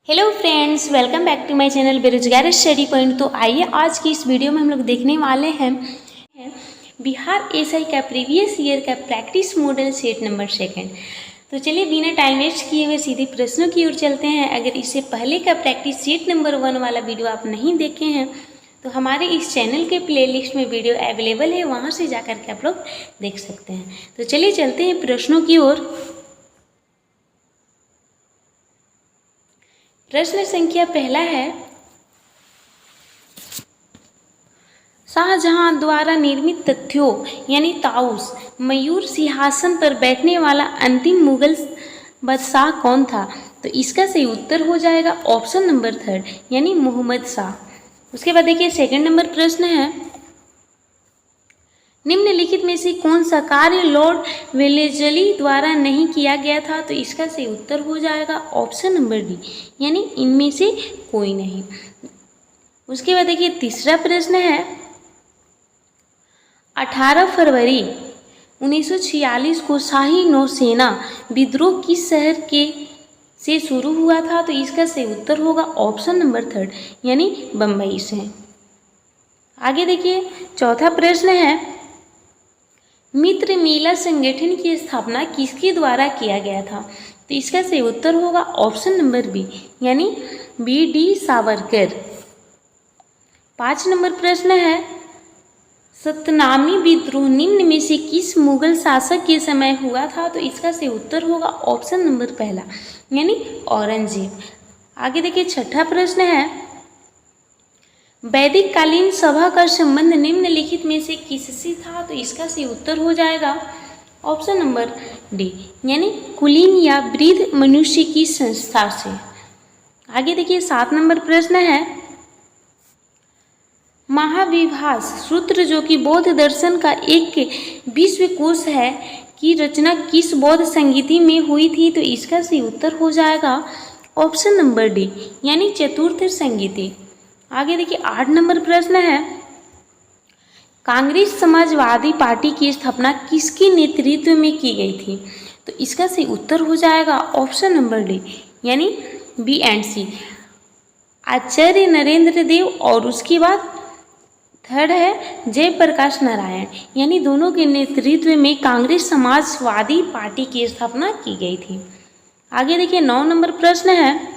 Hello friends, welcome back to my channel Berojgar study point. तो आइए आज की इस वीडियो में हम लोग देखने वाले हैं बिहार एसआई का प्रीवियस ईयर का practice model set number second. तो चलिए बिना टाइम वेस्ट किए हुए सीधे प्रश्नों की ओर चलते हैं। अगर इससे पहले का प्रैक्टिस सेट नंबर 1 वाला वीडियो आप नहीं देखे हैं तो हमारे इस चैनल के प्लेलिस्ट में वीडियो अवेलेबल है, वहाँ से जाकर के आप लोग देख सकते हैं। तो चलिए चलते हैं प्रश्नों की ओर। प्रश्न संख्या पहला है, शाहजहां द्वारा निर्मित तथ्यों यानी ताउस मयूर सिंहासन पर बैठने वाला अंतिम मुगल बादशाह कौन था? तो इसका सही उत्तर हो जाएगा ऑप्शन नंबर 3 यानी मोहम्मद शाह। उसके बाद देखिए सेकंड नंबर प्रश्न है, निम्नलिखित में से कौन सा कार्य लॉर्ड वेलेस्ली द्वारा नहीं किया गया था? तो इसका सही उत्तर हो जाएगा ऑप्शन नंबर डी यानी इनमें से कोई नहीं। उसके बाद देखिए तीसरा प्रश्न है, 18 फरवरी 1946 को शाही नौसेना विद्रोह किस शहर के से शुरू हुआ था? तो इसका सही उत्तर होगा ऑप्शन नंबर 3 यानी बम्बई से। आगे देखिए चौथा प्रश्न है, मित्र मेला संगठन की स्थापना किसके द्वारा किया गया था? तो इसका सही उत्तर होगा ऑप्शन नंबर बी यानी बी.डी. सावरकर। 5 नंबर प्रश्न है, सतनामी विद्रोह निम्न में से किस मुगल शासक के समय हुआ था? तो इसका सही उत्तर होगा ऑप्शन नंबर पहला यानी औरंगजेब। आगे देखिए छठा प्रश्न है, वैदिक कालीन सभा का संबंध निम्नलिखित में से किससे था? तो इसका सही उत्तर हो जाएगा ऑप्शन नंबर डी यानी कुलीन या वृद्ध मनुष्य की संस्था से। आगे देखिए 7 नंबर प्रश्न है, महाविभास सूत्र जो कि बौद्ध दर्शन का एक विश्वकोश है की रचना किस बौद्ध संगीति में हुई थी? तो इसका सही उत्तर हो जाएगा ऑप्शन नंबर डी यानी चतुर्थ संगीति। आगे देखिए 8 नंबर प्रश्न है, कांग्रेस समाजवादी पार्टी की स्थापना किसके नेतृत्व में की गई थी? तो इसका सही उत्तर हो जाएगा ऑप्शन नंबर डी यानी बी एंड सी, आचार्य नरेंद्र देव और उसके बाद थर्ड है जयप्रकाश नारायण, यानी दोनों के नेतृत्व में कांग्रेस समाजवादी पार्टी की स्थापना की गई थी। आगे देखिए 9 नंबर प्रश्न है,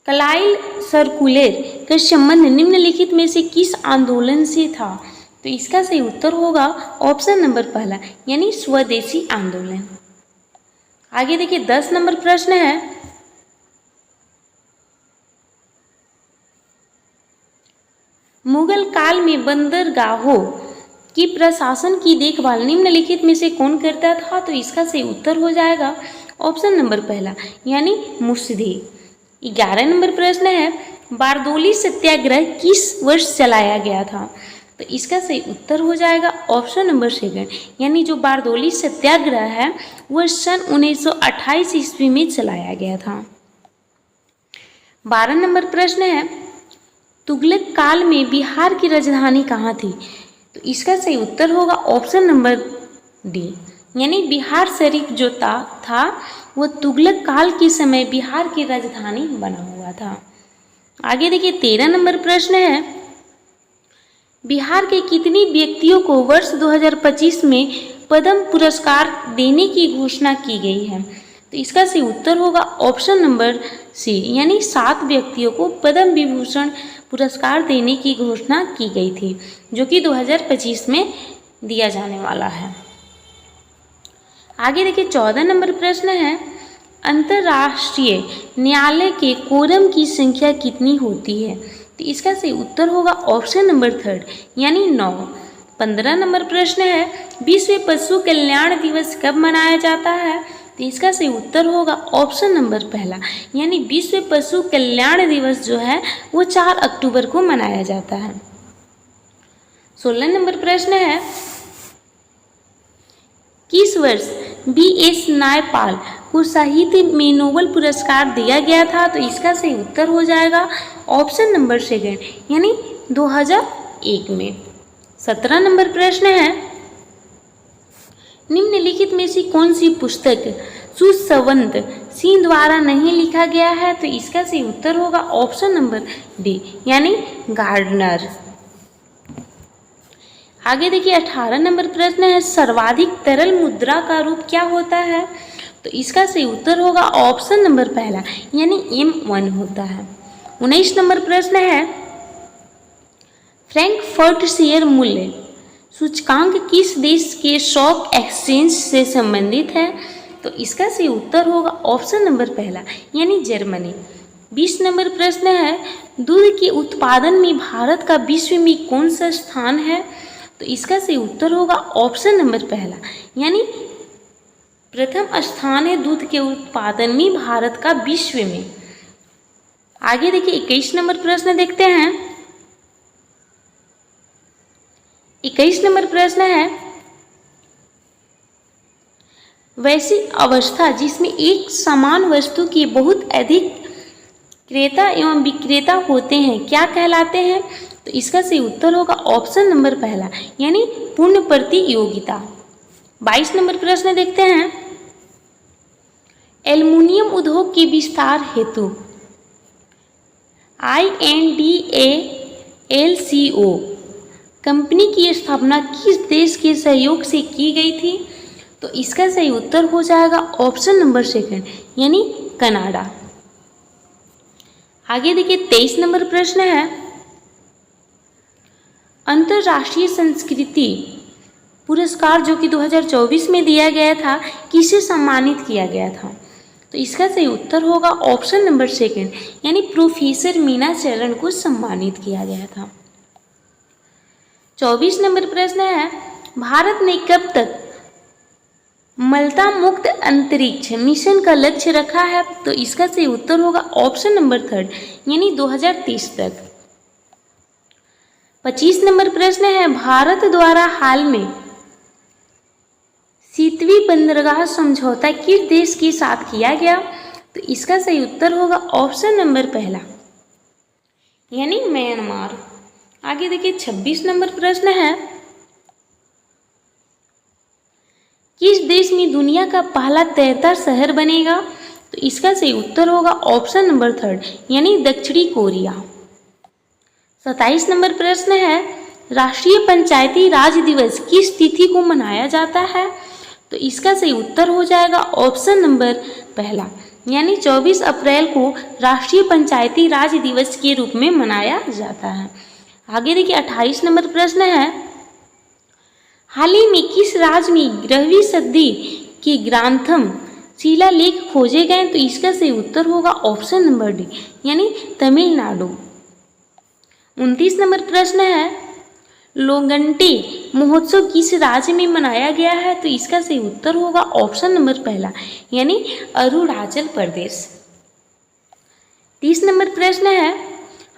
क्लाइव सर्कुलर का संबंध निम्नलिखित में से किस आंदोलन से था? तो इसका सही उत्तर होगा ऑप्शन नंबर पहला यानी स्वदेशी आंदोलन। आगे देखिए 10 नंबर प्रश्न है, मुगल काल में बंदरगाहों की प्रशासन की देखभाल निम्नलिखित में से कौन करता था? तो इसका सही उत्तर हो जाएगा ऑप्शन नंबर पहला यानी मुर्शिद। 11 नंबर प्रश्न है, बारदोली सत्याग्रह किस वर्ष चलाया गया था? तो इसका सही उत्तर हो जाएगा ऑप्शन नंबर सेकंड यानी जो बारदोली सत्याग्रह है वह सन 1928 ईस्वी में चलाया गया था। 12 नंबर प्रश्न है, तुगलक काल में बिहार की राजधानी कहाँ थी? तो इसका सही उत्तर होगा ऑप्शन नंबर डी यानी बिहार शरीफ जो था वो तुगलक काल के समय बिहार की राजधानी बना हुआ था। आगे देखिए 13 नंबर प्रश्न है, बिहार के कितने व्यक्तियों को वर्ष 2025 में पद्म पुरस्कार देने की घोषणा की गई है? तो इसका सही उत्तर होगा ऑप्शन नंबर सी यानी 7 व्यक्तियों को पद्म विभूषण पुरस्कार देने की घोषणा की गई थी जो कि 2025 में दिया जाने वाला है। आगे देखिए 14 नंबर प्रश्न है, अंतर्राष्ट्रीय न्यायालय के कोरम की संख्या कितनी होती है? तो इसका सही उत्तर होगा ऑप्शन नंबर 3 यानी 9। 15 नंबर प्रश्न है, विश्व पशु कल्याण दिवस कब मनाया जाता है? तो इसका सही उत्तर होगा ऑप्शन नंबर पहला यानी विश्व पशु कल्याण दिवस जो है वो 4 अक्टूबर को मनाया जाता है। 16 नंबर प्रश्न है, किस वर्ष B.S. नायपाल को साहित्य में नोबेल पुरस्कार दिया गया था? तो इसका सही उत्तर हो जाएगा ऑप्शन नंबर सेकंड यानी 2001 में। 17 नंबर प्रश्न है, निम्नलिखित में से कौन सी पुस्तक सुसंबद्ध सी द्वारा नहीं लिखा गया है, तो इसका सही उत्तर होगा ऑप्शन नंबर डी यानी गार्डनर। आगे देखिए 18 नंबर प्रश्न है, सर्वाधिक तरल मुद्रा का रूप क्या होता है? तो इसका सही उत्तर होगा ऑप्शन नंबर पहला यानी M1 होता है। 19 नंबर प्रश्न है, फ्रैंकफर्ट शेयर मूल्य सूचकांक किस देश के स्टॉक एक्सचेंज से संबंधित है? तो इसका सही उत्तर होगा ऑप्शन नंबर पहला यानी जर्मनी। 20 नंबर प्रश्न है, दूध के उत्पादन में भारत का विश्व में कौन सा स्थान है? तो इसका सही उत्तर होगा ऑप्शन नंबर पहला यानी प्रथम स्थान है दूध के उत्पादन में भारत का विश्व में। आगे देखिए 21 नंबर प्रश्न देखते हैं। 21 नंबर प्रश्न है, वैसी अवस्था जिसमें एक समान वस्तु के बहुत अधिक क्रेता एवं विक्रेता होते हैं क्या कहलाते हैं? तो इसका सही उत्तर होगा ऑप्शन नंबर पहला यानी पूर्ण प्रतियोगिता। 22 नंबर प्रश्न देखते हैं, एल्युमिनियम उद्योग के विस्तार हेतु INDALCO कंपनी की स्थापना किस देश के सहयोग से की गई थी? तो इसका सही उत्तर हो जाएगा ऑप्शन नंबर सेकंड यानी कनाडा। आगे देखिए 23 नंबर प्रश्न है, अंतर्राष्ट्रीय संस्कृति पुरस्कार जो कि 2024 में दिया गया था किसे सम्मानित किया गया था? तो इसका सही उत्तर होगा ऑप्शन नंबर सेकंड यानी प्रोफेसर मीना चरण को सम्मानित किया गया था। 24 नंबर प्रश्न है, भारत ने कब तक मलता मुक्त अंतरिक्ष मिशन का लक्ष्य रखा है? तो इसका सही उत्तर होगा ऑप्शन नंबर थर्ड यानी 2030 तक। 25 नंबर प्रश्न है, भारत द्वारा हाल में सीतवी बंदरगाह समझौता किस देश के साथ किया गया? तो इसका सही उत्तर होगा ऑप्शन नंबर पहला यानी म्यांमार। आगे देखिए 26 नंबर प्रश्न है, किस देश में दुनिया का पहला तैरता शहर बनेगा? तो इसका सही उत्तर होगा ऑप्शन नंबर थर्ड यानी दक्षिणी कोरिया। 27 नंबर प्रश्न है, राष्ट्रीय पंचायती राज दिवस किस तिथि को मनाया जाता है? तो इसका सही उत्तर हो जाएगा ऑप्शन नंबर पहला यानी 24 अप्रैल को राष्ट्रीय पंचायती राज दिवस के रूप में मनाया जाता है। आगे देखिए 28 नंबर प्रश्न है, हाल ही में किस राज्य में 11वीं सदी के ग्रांथम शिलालेख खोजे गए? तो इसका सही उत्तर होगा ऑप्शन नंबर डी यानी तमिलनाडु। 29 नंबर प्रश्न है, लोगंटे महोत्सव किस राज्य में मनाया गया है? तो इसका सही उत्तर होगा ऑप्शन नंबर पहला यानी अरुणाचल प्रदेश। 30 नंबर प्रश्न है,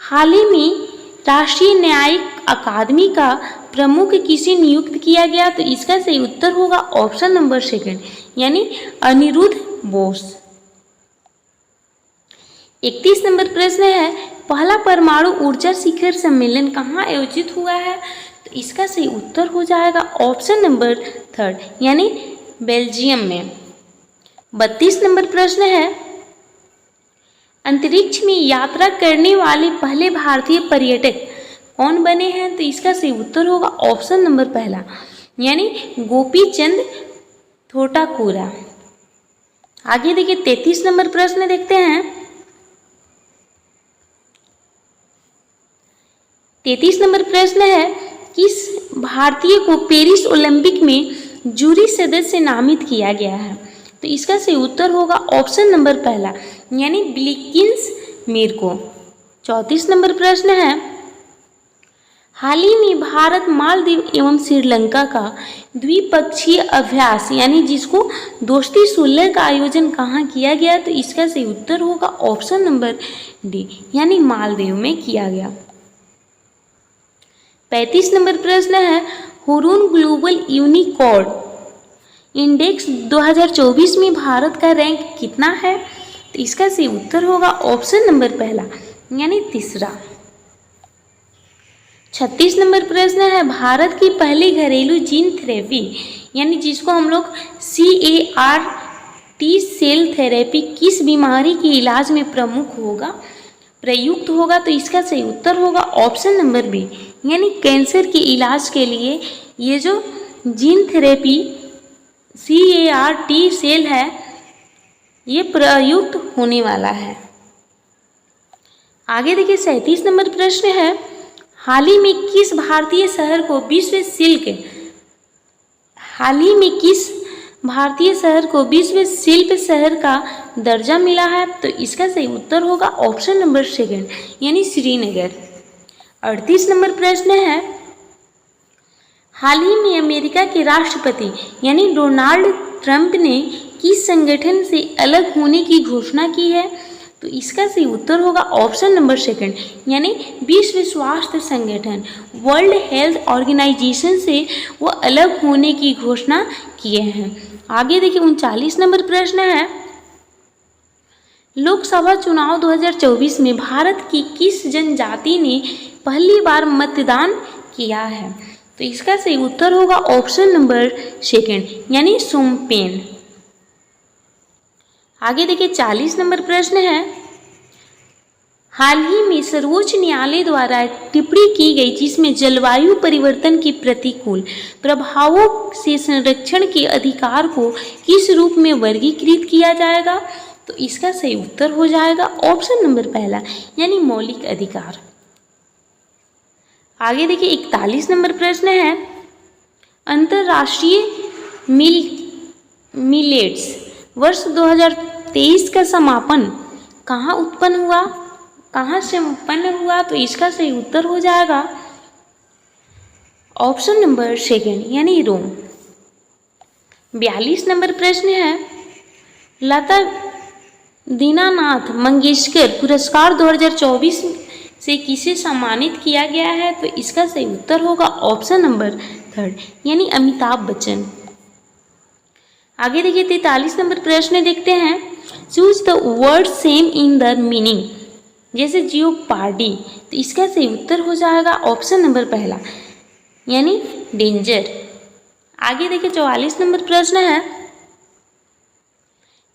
हाल ही में राष्ट्रीय न्यायिक अकादमी का प्रमुख किसे नियुक्त किया गया? तो इसका सही उत्तर होगा ऑप्शन नंबर सेकंड यानी अनिरुद्ध बोस। 31 नंबर प्रश्न है, पहला परमाणु ऊर्जा शिखर सम्मेलन कहाँ आयोजित हुआ है? तो इसका सही उत्तर हो जाएगा ऑप्शन नंबर थर्ड यानी बेल्जियम में। 32 नंबर प्रश्न है, अंतरिक्ष में यात्रा करने वाले पहले भारतीय पर्यटक कौन बने हैं? तो इसका सही उत्तर होगा ऑप्शन नंबर पहला यानी गोपीचंद थोटाकुरा। आगे देखिए 33 नंबर प्रश्न देखते हैं। 33 नंबर प्रश्न है, किस भारतीय को पेरिस ओलंपिक में जूरी सदस्य नामित किया गया है? तो इसका सही उत्तर होगा ऑप्शन नंबर पहला यानी बिल्किस मेरको। 34 नंबर प्रश्न है, हाल ही में भारत मालदीव एवं श्रीलंका का द्विपक्षीय अभ्यास यानी जिसको दोस्ती 16 का आयोजन कहाँ किया गया? तो इसका सही उत्तर होगा ऑप्शन नंबर डी यानी मालदीव में किया गया। 35 नंबर प्रश्न है, हुरून ग्लोबल यूनिकॉर्न इंडेक्स 2024 में भारत का रैंक कितना है? तो इसका सही उत्तर होगा ऑप्शन नंबर पहला यानी तीसरा। 36 नंबर प्रश्न है, भारत की पहली घरेलू जीन थेरेपी यानी जिसको हम लोग टी सेल थेरेपी किस बीमारी के इलाज में प्रयुक्त होगा? तो इसका सही उत्तर होगा ऑप्शन नंबर बी, यानी कैंसर के इलाज के लिए ये जो gene therapy CAR T cell है ये प्रयुक्त होने वाला है। आगे देखिए 37 नंबर प्रश्न है, हाल ही में किस भारतीय शहर को विश्व शिल्प शहर का दर्जा मिला है? तो इसका सही उत्तर होगा ऑप्शन नंबर सेकंड, यानी श्रीनगर। 38 नंबर प्रश्न है, हाल ही में अमेरिका के राष्ट्रपति यानी डोनाल्ड ट्रंप ने किस संगठन से अलग होने की घोषणा की है? तो इसका सही उत्तर होगा ऑप्शन नंबर सेकंड, यानी विश्व स्वास्थ्य संगठन वर्ल्ड हेल्थ ऑर्गेनाइजेशन से वो अलग होने की घोषणा किए हैं। आगे देखिए 39 नंबर प्रश्न है, लोकसभा चुनाव 2024 में भारत की किस जनजाति ने पहली बार मतदान किया है? तो इसका सही उत्तर होगा ऑप्शन नंबर सेकंड, यानी सोमपेन। आगे देखिए 40 नंबर प्रश्न है, हाल ही में सर्वोच्च न्यायालय द्वारा टिप्पणी की गई जिसमें जलवायु परिवर्तन के प्रतिकूल प्रभावों से संरक्षण के अधिकार को किस रूप में वर्गीकृत किया जाएगा? तो इसका सही उत्तर हो जाएगा ऑप्शन नंबर पहला, यानी मौलिक अधिकार। आगे देखिए 41 नंबर प्रश्न है, अंतर्राष्ट्रीय मिलेट्स वर्ष 2023 का समापन कहाँ से उत्पन्न हुआ? तो इसका सही उत्तर हो जाएगा ऑप्शन नंबर सेकंड, यानी रोम। 42 नंबर प्रश्न है, लता दीनानाथ मंगेशकर पुरस्कार 2024 से किसे सम्मानित किया गया है? तो इसका सही उत्तर होगा ऑप्शन नंबर थर्ड, यानी अमिताभ बच्चन। आगे देखिए 43 नंबर प्रश्न देखते हैं, choose the word same in the meaning, जैसे जियोपार्डी, तो इसका सही उत्तर हो जाएगा ऑप्शन नंबर पहला, यानी डेंजर। आगे देखिए 44 नंबर प्रश्न है,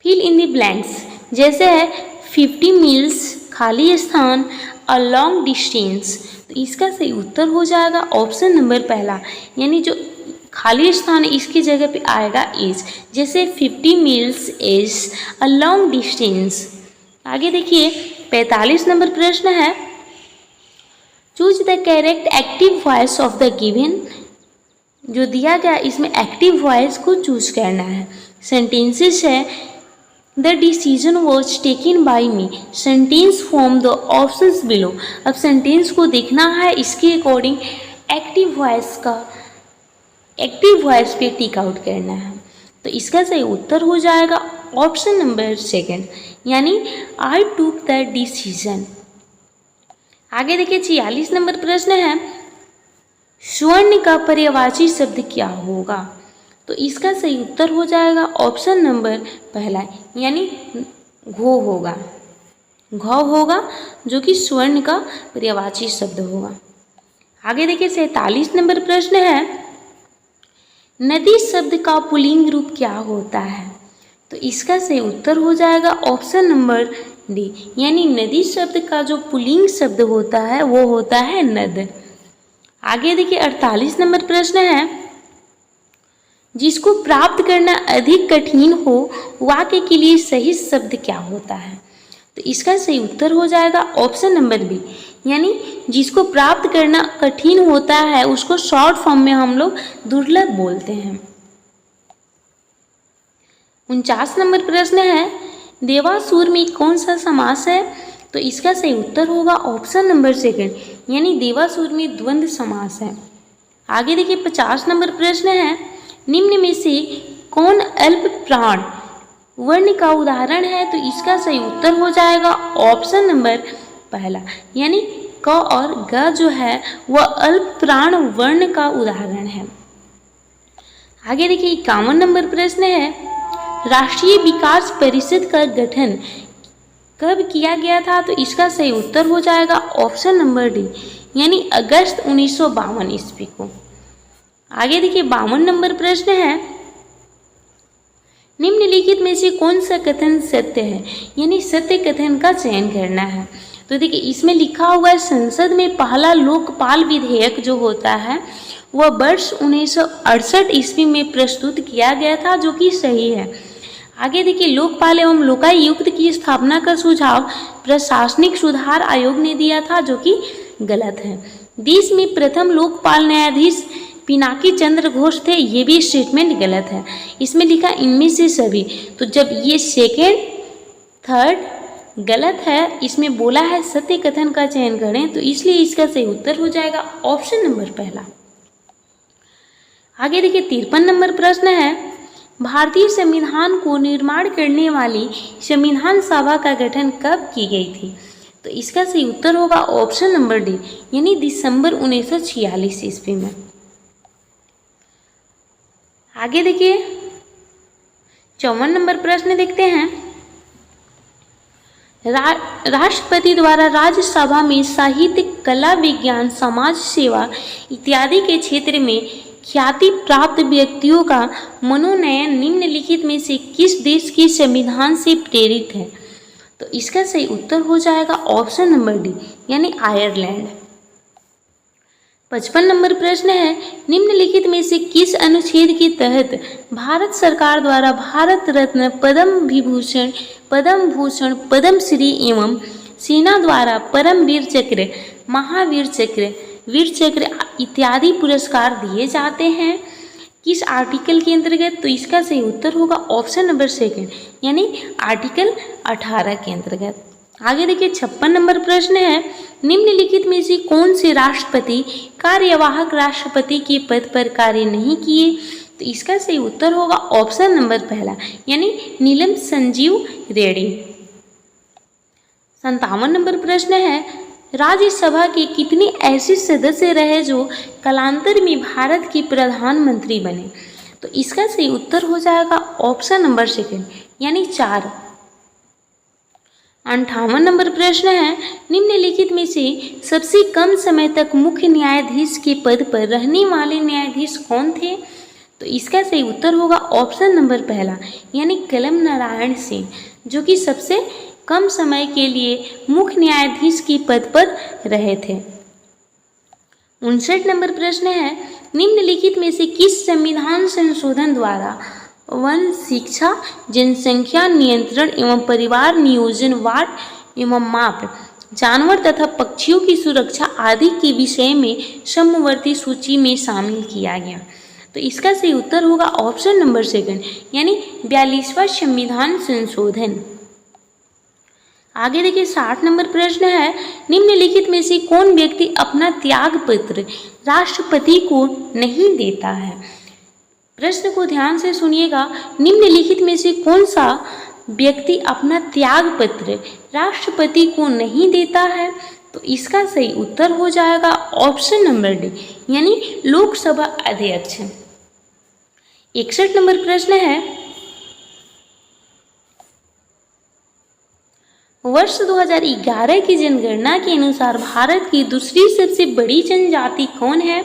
फिल इन द ब्लैंक्स, जैसे है 50 मील्स खाली स्थान, अ लॉन्ग डिस्टेंस, तो इसका सही उत्तर हो जाएगा ऑप्शन नंबर पहला, यानी जो खाली स्थान इसकी जगह पे आएगा इज, जैसे 50 meals is a long distance. आगे देखिए 45 नंबर प्रश्न है, choose the correct active voice of the given, जो दिया गया इसमें एक्टिव वॉइस को चूज करना है। सेंटेंसेस है, the decision was taken by me, sentence form the options below. अब सेंटेंस को देखना है, इसके अकॉर्डिंग एक्टिव वॉइस पे टिक आउट करना है। तो इसका सही उत्तर हो जाएगा ऑप्शन नंबर सेकंड, यानी आई टूक द डिसीजन। आगे देखिए 46 नंबर प्रश्न है, स्वर्ण का पर्यायवाची शब्द क्या होगा? तो इसका सही उत्तर हो जाएगा ऑप्शन नंबर पहला, यानी घो होगा, जो कि स्वर्ण का पर्यायवाची शब्द होगा। आगे देखिए 47 नंबर प्रश्न है, नदी शब्द का पुल्लिंग रूप क्या होता है? तो इसका सही उत्तर हो जाएगा ऑप्शन नंबर डी, यानी नदी शब्द का जो पुल्लिंग शब्द होता है वो होता है नद। आगे देखिए 48 नंबर प्रश्न है, जिसको प्राप्त करना अधिक कठिन हो वाक्य के लिए सही शब्द क्या होता है? तो इसका सही उत्तर हो जाएगा ऑप्शन नंबर बी, यानी जिसको प्राप्त करना कठिन होता है उसको शॉर्ट फॉर्म में हम लोग दुर्लभ बोलते हैं। 49 नंबर प्रश्न है, देवासुर में कौन सा समास है? तो इसका सही उत्तर होगा ऑप्शन नंबर सेकंड, यानी देवासुर में द्वंद्व समास है। आगे देखिए 50 नंबर प्रश्न है, निम्न में से कौन अल्प प्राण वर्ण का उदाहरण है? तो इसका सही उत्तर हो जाएगा ऑप्शन नंबर पहला, यानी क और ग जो है वह अल्प प्राण वर्ण का उदाहरण है। आगे देखिए 51 नंबर प्रश्न है, राष्ट्रीय विकास परिषद का गठन कब किया गया था? तो इसका सही उत्तर हो जाएगा ऑप्शन नंबर डी, यानी अगस्त 1952 ईस्वी को। आगे देखिए 52 नंबर प्रश्न है, निम्नलिखित में से कौन सा कथन सत्य है, यानी सत्य कथन का चयन करना है। तो देखिए इसमें लिखा हुआ है संसद में पहला लोकपाल विधेयक जो होता है वह वर्ष 1968 ईस्वी में प्रस्तुत किया गया था, जो कि सही है। आगे देखिए लोकपाल एवं लोकायुक्त की स्थापना का सुझाव प्रशासनिक सुधार आयोग ने दिया था, जो कि गलत है। देश में प्रथम लोकपाल न्यायाधीश पिनाकी चंद्र घोष थे, ये भी स्टेटमेंट गलत है। इसमें लिखा इनमें से सभी, तो जब ये सेकेंड थर्ड गलत है, इसमें बोला है सत्य कथन का चयन करें, तो इसलिए इसका सही उत्तर हो जाएगा ऑप्शन नंबर पहला। आगे देखिए 53 नंबर प्रश्न है, भारतीय संविधान को निर्माण करने वाली संविधान सभा का गठन कब की गई थी? तो इसका सही उत्तर होगा ऑप्शन नंबर डी, यानी दिसंबर 1946 ईस्वी में। आगे देखिए 54 नंबर प्रश्न देखते हैं, राष्ट्रपति द्वारा राज्यसभा में साहित्य, कला, विज्ञान, समाज सेवा इत्यादि के क्षेत्र में ख्याति प्राप्त व्यक्तियों का मनोनयन निम्नलिखित में से किस देश के संविधान से प्रेरित है? तो इसका सही उत्तर हो जाएगा ऑप्शन नंबर डी, यानी आयरलैंड। 55 नंबर प्रश्न है, निम्नलिखित में से किस अनुच्छेद के तहत भारत सरकार द्वारा भारत रत्न, पद्म विभूषण, पद्म भूषण, पद्मश्री एवं सेना द्वारा परमवीर चक्र, महावीर चक्र, वीर चक्र इत्यादि पुरस्कार दिए जाते हैं? किस आर्टिकल के अंतर्गत? तो इसका सही उत्तर होगा ऑप्शन नंबर सेकंड, यानी आर्टिकल 18 के अंतर्गत। आगे देखिए 56 नंबर प्रश्न है, निम्नलिखित में से कौन से राष्ट्रपति कार्यवाहक राष्ट्रपति के पद पर कार्य नहीं किए? तो इसका सही उत्तर होगा ऑप्शन नंबर पहला, यानी नीलम संजीव रेड्डी। 57 नंबर प्रश्न है, राज्यसभा के कितने ऐसे सदस्य रहे जो कालांतर में भारत के प्रधानमंत्री बने? तो इसका सही उत्तर हो जाएगा ऑप्शन नंबर सेकंड, यानी 4। 58 नंबर प्रश्न है, निम्नलिखित में से सबसे कम समय तक मुख्य न्यायाधीश के पद पर रहने वाले न्यायाधीश कौन थे? तो इसका सही उत्तर होगा ऑप्शन नंबर पहला, यानी कलम नारायण सिंह, जो कि सबसे कम समय के लिए मुख्य न्यायाधीश के पद पर रहे थे। 59 नंबर प्रश्न है, निम्नलिखित में से किस संविधान संशोधन द्वारा वन शिक्षा, जनसंख्या नियंत्रण एवं परिवार नियोजन, वार्ड एवं माप, जानवर तथा पक्षियों की सुरक्षा आदि के विषय में समवर्ती सूची में शामिल किया गया? तो इसका सही उत्तर होगा ऑप्शन नंबर सेकंड, यानी 42वां संविधान संशोधन। आगे देखिए 60 नंबर प्रश्न है, निम्नलिखित में से कौन व्यक्ति अपना त्याग पत्र राष्ट्रपति को नहीं देता है? प्रश्न को ध्यान से सुनिएगा, निम्नलिखित में से कौन सा व्यक्ति अपना त्याग पत्र राष्ट्रपति को नहीं देता है? तो इसका सही उत्तर हो जाएगा ऑप्शन नंबर डी, यानी लोकसभा अध्यक्ष। 61 नंबर प्रश्न है, वर्ष 2011 की जनगणना के अनुसार भारत की दूसरी सबसे बड़ी जनजाति कौन है?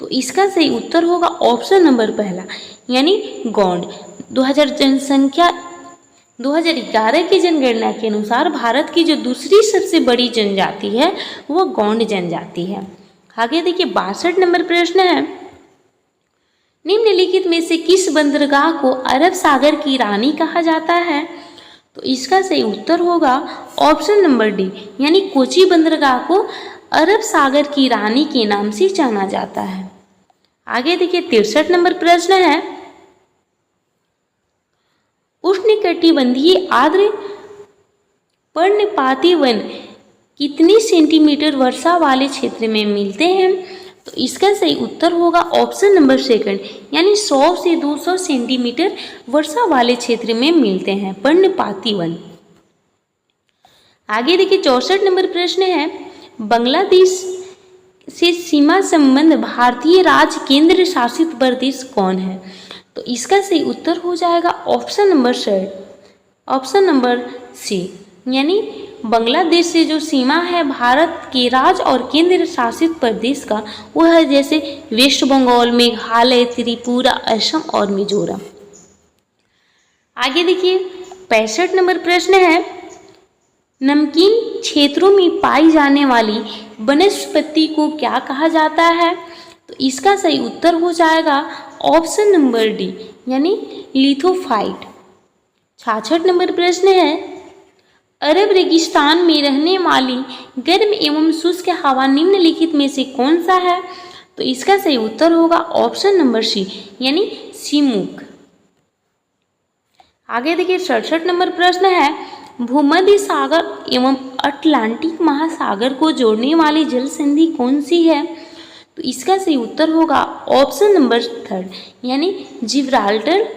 तो इसका सही उत्तर होगा ऑप्शन नंबर पहला, यानी गौंड। 2011 की जनगणना के अनुसार भारत की जो दूसरी सबसे बड़ी जनजाति है वो गौंड जनजाति है। आगे देखिए 62 नंबर प्रश्न है, निम्नलिखित में से किस बंदरगाह को अरब सागर की रानी कहा जाता है? तो इसका सही उत्तर होगा ऑप्शन नंबर डी, यानी कोची बंदरगाह को अरब सागर की रानी के नाम से जाना जाता है। आगे देखिए 63 नंबर प्रश्न है, उष्णकटिबंधीय आर्द्र पर्णपाती वन कितनी सेंटीमीटर वर्षा वाले क्षेत्र में मिलते हैं? तो इसका सही उत्तर होगा ऑप्शन नंबर सेकंड, यानी 100 से 200 सेंटीमीटर वर्षा वाले क्षेत्र में मिलते हैं पर्णपाती वन। आगे देखिए 64 नंबर प्रश्न है, बांग्लादेश से सीमा संबंध भारतीय राज्य केंद्र शासित प्रदेश कौन है? तो इसका सही उत्तर हो जाएगा ऑप्शन नंबर सी, यानी बांग्लादेश से जो सीमा है भारत के राज्य और केंद्र शासित प्रदेश का, वह है जैसे वेस्ट बंगाल, मेघालय, त्रिपुरा, असम और मिजोरम। आगे देखिए 65 नंबर प्रश्न है, नमकीन क्षेत्रों में पाई जाने वाली वनस्पति को क्या कहा जाता है? तो इसका सही उत्तर हो जाएगा ऑप्शन नंबर डी, यानी लिथोफाइट। 66 नंबर प्रश्न है, अरब रेगिस्तान में रहने वाली गर्म एवं शुष्क हवा निम्नलिखित में से कौन सा है? तो इसका सही उत्तर होगा ऑप्शन नंबर सी, यानी सीमुक। आगे देखिए 67 नंबर प्रश्न है, भूमध्य सागर एवं अटलांटिक महासागर को जोड़ने वाली जल संधि कौन सी है? तो इसका सही उत्तर होगा ऑप्शन नंबर थर्ड, यानी जिब्राल्टर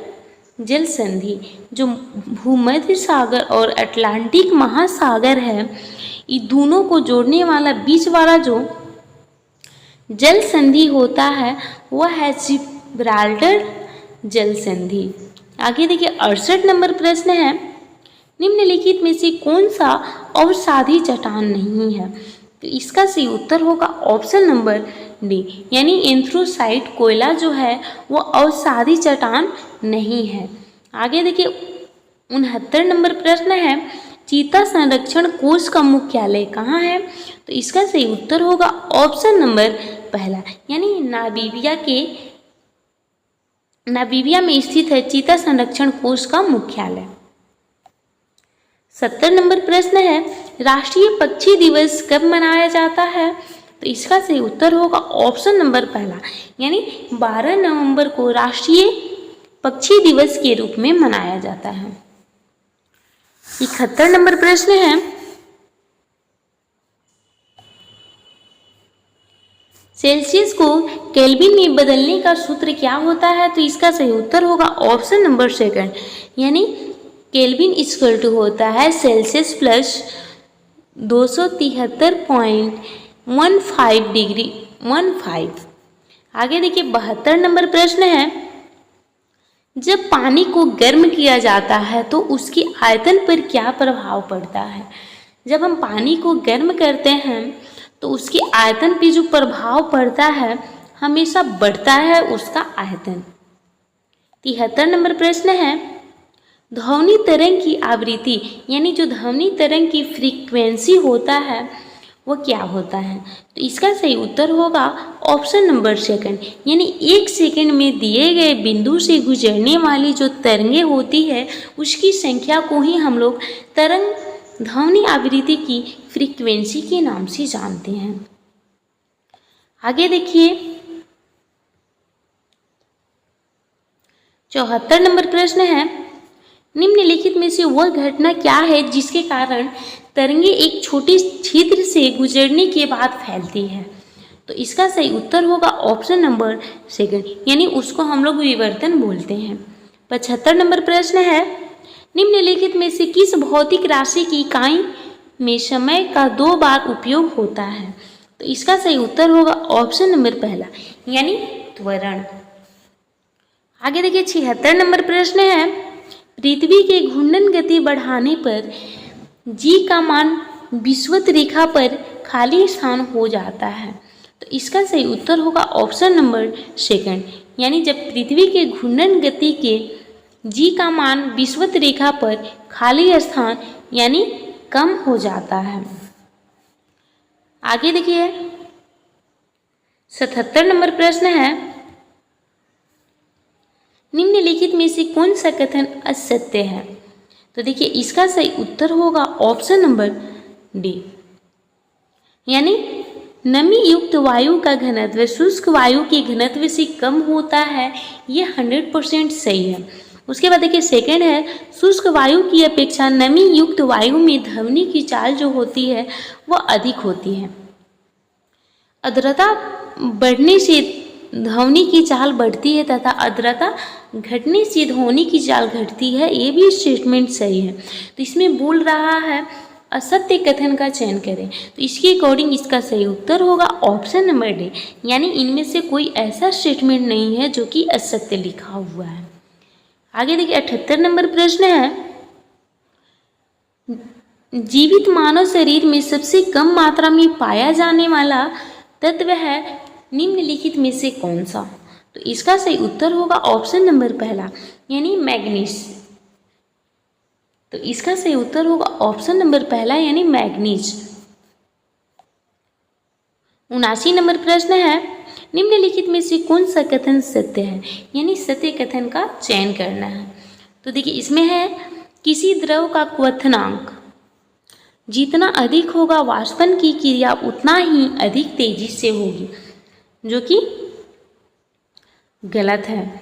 जल संधि। जो भूमध्य सागर और अटलांटिक महासागर है, ये दोनों को जोड़ने वाला बीच वाला जो जल संधि होता है वह है जिब्राल्टर जल संधि। आगे देखिए 68 नंबर प्रश्न है, निम्नलिखित में से कौन सा अवसादी चट्टान नहीं है? तो इसका सही उत्तर होगा ऑप्शन नंबर डी, यानी एंथ्रोसाइट कोयला जो है वो अवसादी चट्टान नहीं है। आगे देखिए 69 नंबर प्रश्न है, चीता संरक्षण कोष का मुख्यालय कहाँ है? तो इसका सही उत्तर होगा ऑप्शन नंबर पहला, यानी नामीबिया में स्थित है चीता संरक्षण कोष का मुख्यालय। 70 नंबर प्रश्न है, राष्ट्रीय पक्षी दिवस कब मनाया जाता है? तो इसका सही उत्तर होगा ऑप्शन नंबर पहला, यानी 12 नवंबर को राष्ट्रीय पक्षी दिवस के रूप में मनाया जाता है। 71 नंबर प्रश्न है, सेल्सियस को केल्विन में बदलने का सूत्र क्या होता है? तो इसका सही उत्तर होगा ऑप्शन नंबर सेकंड, यानी केल्विन इक्वल टू होता है सेल्सियस प्लस 273.15 डिग्री 15। आगे देखिए 72 नंबर प्रश्न है, जब पानी को गर्म किया जाता है तो उसकी आयतन पर क्या प्रभाव पड़ता है? जब हम पानी को गर्म करते हैं तो उसकी आयतन पे जो प्रभाव पड़ता है हमेशा बढ़ता है उसका आयतन। 73 नंबर प्रश्न है, ध्वनि तरंग की आवृत्ति यानी जो ध्वनि तरंग की फ्रीक्वेंसी होता है वो क्या होता है? तो इसका सही उत्तर होगा ऑप्शन नंबर सेकंड, यानी 1 सेकंड में दिए गए बिंदु से गुजरने वाली जो तरंगे होती है उसकी संख्या को ही हम लोग तरंग ध्वनि आवृत्ति की फ्रीक्वेंसी के नाम से जानते हैं। आगे देखिए 74 नंबर प्रश्न है, निम्नलिखित में से वह घटना क्या है जिसके कारण तरंगे एक छोटे छिद्र से गुजरने के बाद फैलती है? तो इसका सही उत्तर होगा ऑप्शन नंबर सेकंड, यानी उसको हम लोग विवर्तन बोलते हैं। 75 नंबर प्रश्न है, निम्नलिखित में से किस भौतिक राशि की इकाई में समय का 2 बार उपयोग होता है? तो इसका सही उत्तर होगा ऑप्शन नंबर पहला, यानी त्वरण। आगे देखिए 76 नंबर प्रश्न है, पृथ्वी के घूर्णन गति बढ़ाने पर जी का मान विषुवत रेखा पर खाली स्थान हो जाता है। तो इसका सही उत्तर होगा ऑप्शन नंबर सेकंड, यानी जब पृथ्वी के घूर्णन गति के जी का मान विषुवत रेखा पर खाली स्थान यानी कम हो जाता है। आगे देखिए 77 नंबर प्रश्न है, निम्नलिखित में से कौन सा कथन असत्य है? तो देखिए इसका सही उत्तर होगा ऑप्शन नंबर डी, यानी नमी युक्त वायु का घनत्व शुष्क वायु के घनत्व से कम होता है, ये 100% सही है। उसके बाद देखिए सेकंड है, शुष्क वायु की अपेक्षा नमी युक्त वायु में ध्वनि की चाल जो होती है वह अधिक होती है। आर्द्रता बढ़ने से ध्वनि की चाल बढ़ती है तथा आर्द्रता घटने से ध्वनि की चाल घटती है, ये भी स्टेटमेंट सही है। तो इसमें बोल रहा है असत्य कथन का चयन करें, तो इसके अकॉर्डिंग इसका सही उत्तर होगा ऑप्शन नंबर डी, यानी इनमें से कोई ऐसा स्टेटमेंट नहीं है जो कि असत्य लिखा हुआ है। आगे देखिए 78 नंबर प्रश्न है, जीवित मानव शरीर में सबसे कम मात्रा में पाया जाने वाला तत्व है निम्नलिखित में से कौन सा? तो इसका सही उत्तर होगा ऑप्शन नंबर पहला, यानी मैग्नीज। तो इसका सही उत्तर होगा ऑप्शन नंबर पहला यानी मैग्नीज। 79 नंबर प्रश्न है, निम्नलिखित में से कौन सा कथन सत्य है, यानी सत्य कथन का चयन करना है। तो देखिए इसमें है किसी द्रव का क्वथनांक जितना अधिक होगा वाष्पन की क्रिया उतना ही अधिक तेजी से होगी, जो कि गलत है।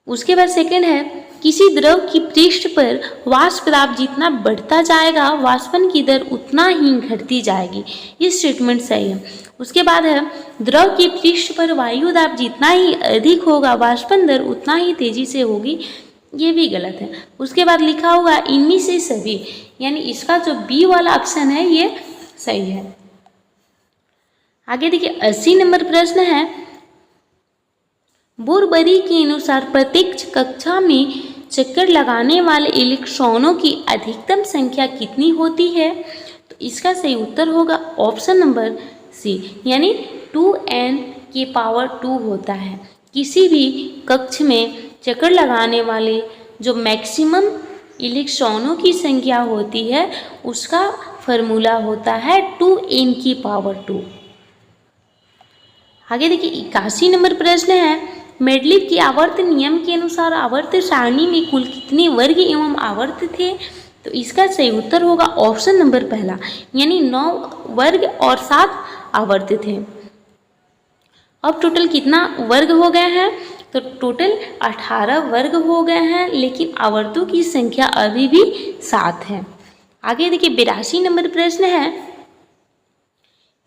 उसके बाद सेकंड है किसी द्रव की पृष्ठ पर वाष्प दाब जितना बढ़ता जाएगा वाष्पन की दर उतना ही घटती जाएगी, ये स्टेटमेंट सही है। उसके बाद है द्रव के पृष्ठ पर वायु दाब जितना ही अधिक होगा वाष्पन दर उतना ही तेजी से होगी, ये भी गलत है। उसके बाद लिखा हुआ इनमें से सभी, यानी इसका जो बी वाला ऑप्शन है ये सही है। आगे देखिए 80 नंबर प्रश्न है, बोरबरी के अनुसार प्रत्येक कक्षा में चक्कर लगाने वाले इलेक्ट्रॉनों की अधिकतम संख्या कितनी होती है। तो इसका सही उत्तर होगा ऑप्शन नंबर सी, यानी 2n⁻² होता है। किसी भी कक्ष में चक्कर लगाने वाले जो मैक्सिमम इलेक्ट्रॉनों की संख्या होती है उसका फॉर्मूला होता है 2n⁻²। आगे देखिए 81 नंबर प्रश्न है, मेडलिव की आवर्त नियम के अनुसार आवर्त सारणी में कुल कितने वर्ग एवं आवर्त थे। तो इसका सही उत्तर होगा ऑप्शन नंबर पहला, यानी 9 वर्ग और 7 आवर्त थे। अब टोटल कितना वर्ग हो गए हैं, तो टोटल 18 वर्ग हो गए हैं, लेकिन आवर्तों की संख्या अभी भी 7 है। आगे देखिए 82 नंबर प्रश्न है,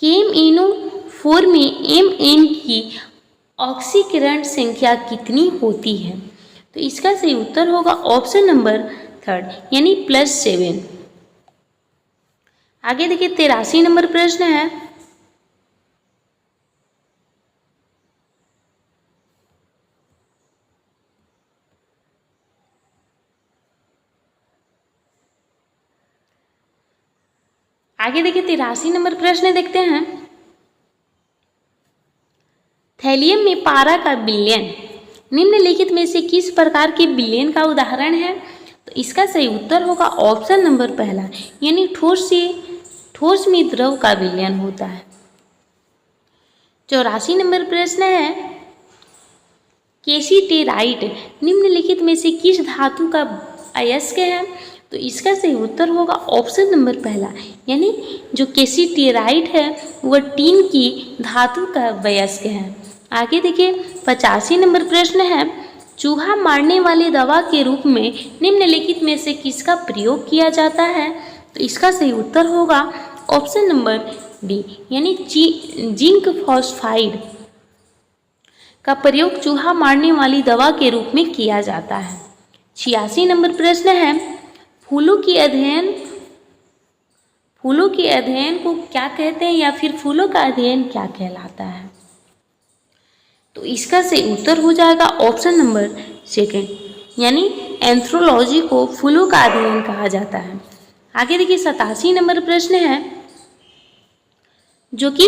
KMnO4 में Mn की ऑक्सीकरण संख्या कितनी होती है। तो इसका सही उत्तर होगा ऑप्शन नंबर थर्ड, यानी +7। आगे देखिए 83 नंबर प्रश्न है, आगे देखिए 83 नंबर प्रश्न देखते हैं, थैलियम में पारा का विलयन निम्नलिखित में से किस प्रकार के विलयन का उदाहरण है। तो इसका सही उत्तर होगा ऑप्शन नंबर पहला, यानी ठोस में द्रव का विलयन होता है। 84 नंबर प्रश्न है, कैसीटेराइट निम्नलिखित में से किस धातु का अयस्क है। तो इसका सही उत्तर होगा ऑप्शन नंबर पहला, यानी जो कैसीटेराइट है वह टीन की धातु का वयस्क है। आगे देखिए 85 नंबर प्रश्न है, चूहा मारने वाली दवा के रूप में निम्नलिखित में से किसका प्रयोग किया जाता है। तो इसका सही उत्तर होगा ऑप्शन नंबर डी, यानी जिंक फॉस्फाइड का प्रयोग चूहा मारने वाली दवा के रूप में किया जाता है। 86 नंबर प्रश्न है, फूलों के अध्ययन को क्या कहते हैं, या फिर फूलों का अध्ययन क्या कहलाता है। तो इसका सही उत्तर हो जाएगा ऑप्शन नंबर सेकंड, यानी एंथ्रोलॉजी को फूलों का अध्ययन कहा जाता है। आगे देखिए 87 नंबर प्रश्न है, जो कि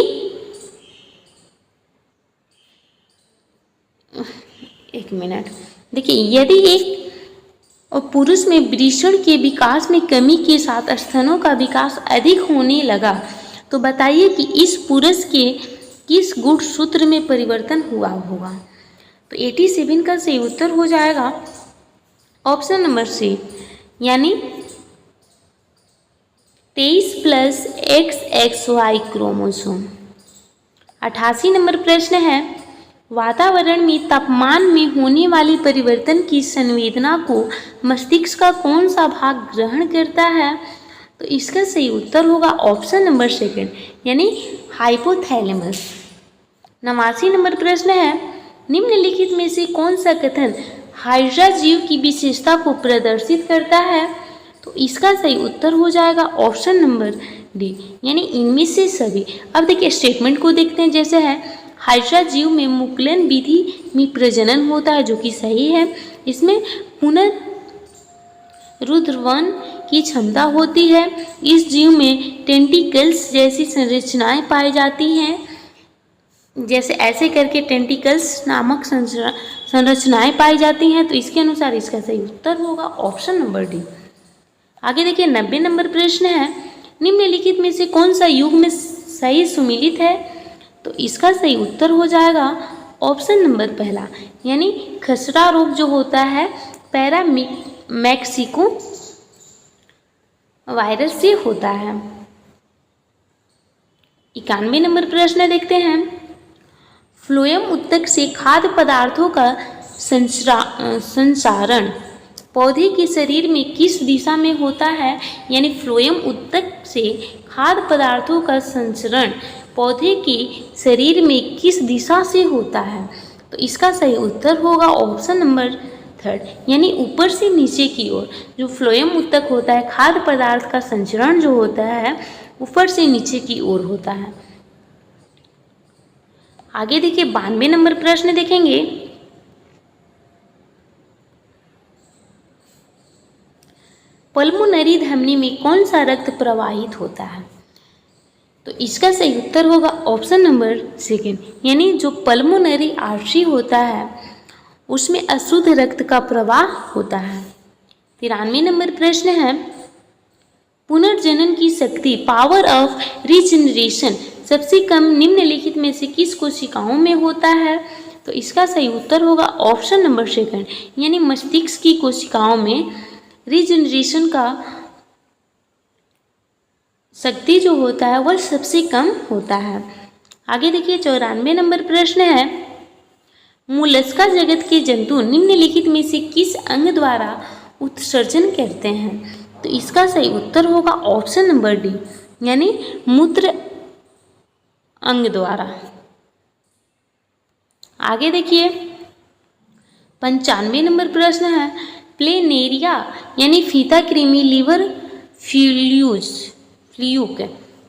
एक मिनट देखिए, यदि एक पुरुष में वृषण के विकास में कमी के साथ स्तनों का विकास अधिक होने लगा, तो बताइए कि इस पुरुष के किस गुणसूत्र में परिवर्तन हुआ होगा। तो 87 का सही उत्तर हो जाएगा ऑप्शन नंबर सी, यानी 23 + XXY क्रोमोसोम। 88 नंबर प्रश्न है, वातावरण में तापमान में होने वाली परिवर्तन की संवेदना को मस्तिष्क का कौन सा भाग ग्रहण करता है। तो इसका सही उत्तर होगा ऑप्शन नंबर सेकंड, यानी हाइपोथैलेमस। 89 नंबर प्रश्न है, निम्नलिखित में से कौन सा कथन हाइड्रा जीव की विशेषता को प्रदर्शित करता है। तो इसका सही उत्तर हो जाएगा ऑप्शन नंबर डी, यानी इनमें से सभी। अब देखिए स्टेटमेंट को देखते हैं, जैसे है हाइड्रा जीव में मुकुलन विधि में प्रजनन होता है, जो कि सही है। इसमें पुनरुत्थान की क्षमता होती है। इस जीव में टेंटिकल्स जैसी संरचनाएं पाई जाती हैं, जैसे ऐसे करके टेंटिकल्स नामक संरचनाएं पाई जाती हैं। तो इसके अनुसार इसका सही उत्तर होगा ऑप्शन नंबर डी। आगे देखिए 90 नंबर प्रश्न है, निम्नलिखित में से कौन सा युग्म सही सुमेलित है? तो इसका सही उत्तर हो जाएगा ऑप्शन नंबर पहला, यानी खसरा रोग जो होता है पैरामेक्सिको वायरस से होता है। 91 नंबर प्रश्न देखते हैं, फ्लोएम उत्तक से खाद्य पदार्थों का संचारण पौधे के शरीर में किस दिशा में होता है? यानी फ्लोएम उत्तक से खाद्य पदार्थों का संचरण पौधे के शरीर में किस दिशा से होता है? तो इसका सही उत्तर होगा ऑप्शन नंबर थर्ड, यानी ऊपर से नीचे की ओर। जो फ्लोएम उत्तक होता है, खाद्य पदार्थ का संचरण जो होता है ऊपर से नीचे की ओर होता है। आगे देखिए 92 नंबर प्रश्न देखेंगे, पल्मोनरी धमनी में कौन सा रक्त प्रवाहित होता है? तो इसका सही उत्तर होगा ऑप्शन नंबर सेकेंड, यानी जो पल्मोनरी आर्टरी होता है उसमें अशुद्ध रक्त का प्रवाह होता है। 93 नंबर प्रश्न है, पुनर्जनन की शक्ति पावर ऑफ रीजनरेशन सबसे कम निम्नलिखित में से किस कोशिकाओं में होता है? तो इसका सही उत्तर होगा ऑप्शन नंबर सेकंड, यानी मस्तिष्क की कोशिकाओं में रीजनरेशन का शक्ति जो होता है वह सबसे कम होता है। आगे देखिए 94 नंबर प्रश्न है, मोलस्का जगत के जंतु निम्नलिखित में से किस अंग द्वारा उत्सर्जन करते हैं? तो इसका सही उत्तर होगा ऑप्शन नंबर डी, यानी मूत्र अंग द्वारा। आगे देखिए 95 नंबर प्रश्न है, प्लेनेरिया यानी फीता कृमि, लिवर फ्लूक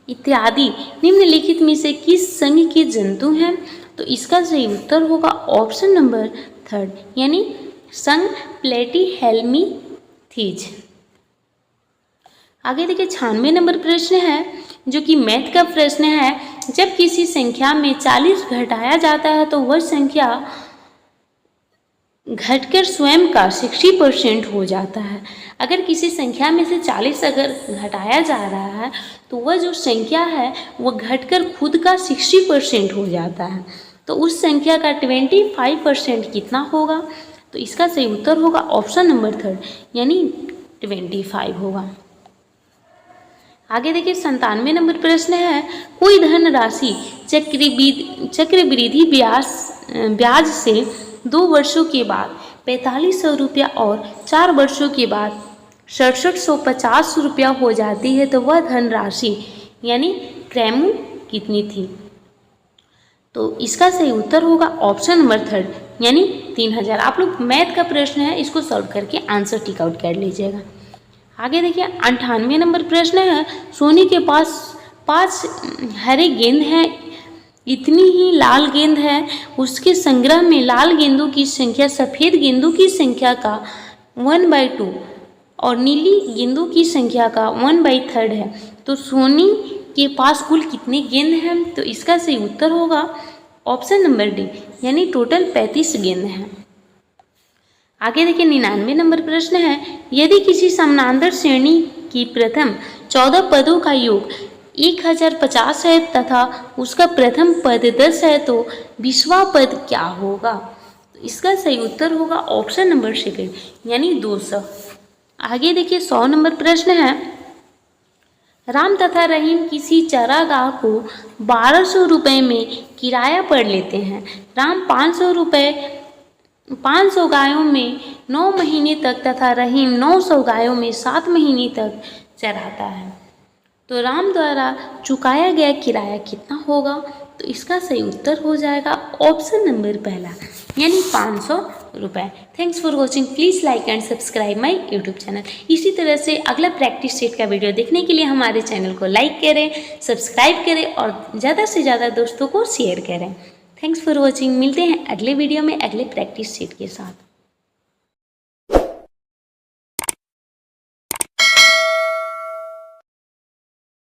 इत्यादि निम्नलिखित में से किस संघ के जंतु हैं? तो इसका सही उत्तर होगा ऑप्शन नंबर थर्ड, यानी संघ प्लेटीहेल्मिंथीज। आगे देखिए 96 नंबर प्रश्न है, जो कि मैथ का प्रश्न है, जब किसी संख्या में 40 घटाया जाता है तो वह संख्या घटकर स्वयं का 60% हो जाता है। अगर किसी संख्या में से 40 अगर घटाया जा रहा है तो वह जो संख्या है वह घटकर खुद का 60% हो जाता है, तो उस संख्या का 25% कितना होगा? तो इसका सही उत्तर होगा ऑप्शन नंबर थर्ड, यानी 25 होगा। आगे देखिए 97 नंबर प्रश्न है, कोई धनराशि चक्रवृद्धि ब्याज से 2 वर्षों के बाद 4500 रुपया और 4 वर्षों के बाद 6750 रुपया हो जाती है, तो वह धनराशि यानी क्रैमू कितनी थी? तो इसका सही उत्तर होगा ऑप्शन नंबर थर्ड, यानी 3000। आप लोग मैथ का प्रश्न है, इसको सॉल्व करके आंसर टिक आउट कर लीजिएगा। आगे देखिए 98 नंबर प्रश्न है, सोनी के पास 5 हरे गेंद हैं, इतनी ही लाल गेंद है, उसके संग्रह में लाल गेंदों की संख्या सफ़ेद गेंदों की संख्या का 1/2 और नीली गेंदों की संख्या का 1/3 है, तो सोनी के पास कुल कितने गेंद हैं? तो इसका सही उत्तर होगा ऑप्शन नंबर डी, यानी टोटल 35 गेंद हैं। आगे देखिए 99 नंबर प्रश्न है, यदि किसी समानांतर श्रेणी की प्रथम 14 पदों का योग 1050 है तथा उसका प्रथम पद 10 है तो 20वां पद क्या होगा? तो इसका सही उत्तर होगा ऑप्शन नंबर सेकंड, यानी 200। आगे देखिए 100 नंबर प्रश्न है, राम तथा रहीम किसी चारागाह को 1200 रुपये में किराया पर लेते हैं। राम 500 गायों में 9 महीने तक तथा रहीम 900 गायों में 7 महीने तक चराता है, तो राम द्वारा चुकाया गया किराया कितना होगा? तो इसका सही उत्तर हो जाएगा ऑप्शन नंबर पहला, यानी 500 रुपये। Thanks for watching, please like and subscribe my YouTube channel. इसी तरह से अगला प्रैक्टिस सेट का वीडियो देखने के लिए हमारे चैनल को लाइक करें, सब्सक्राइब करें और ज़्यादा से ज़्यादा दोस्तों को शेयर करें। थैंक्स फॉर वॉचिंग, मिलते हैं अगले वीडियो में अगले प्रैक्टिस सेट के साथ।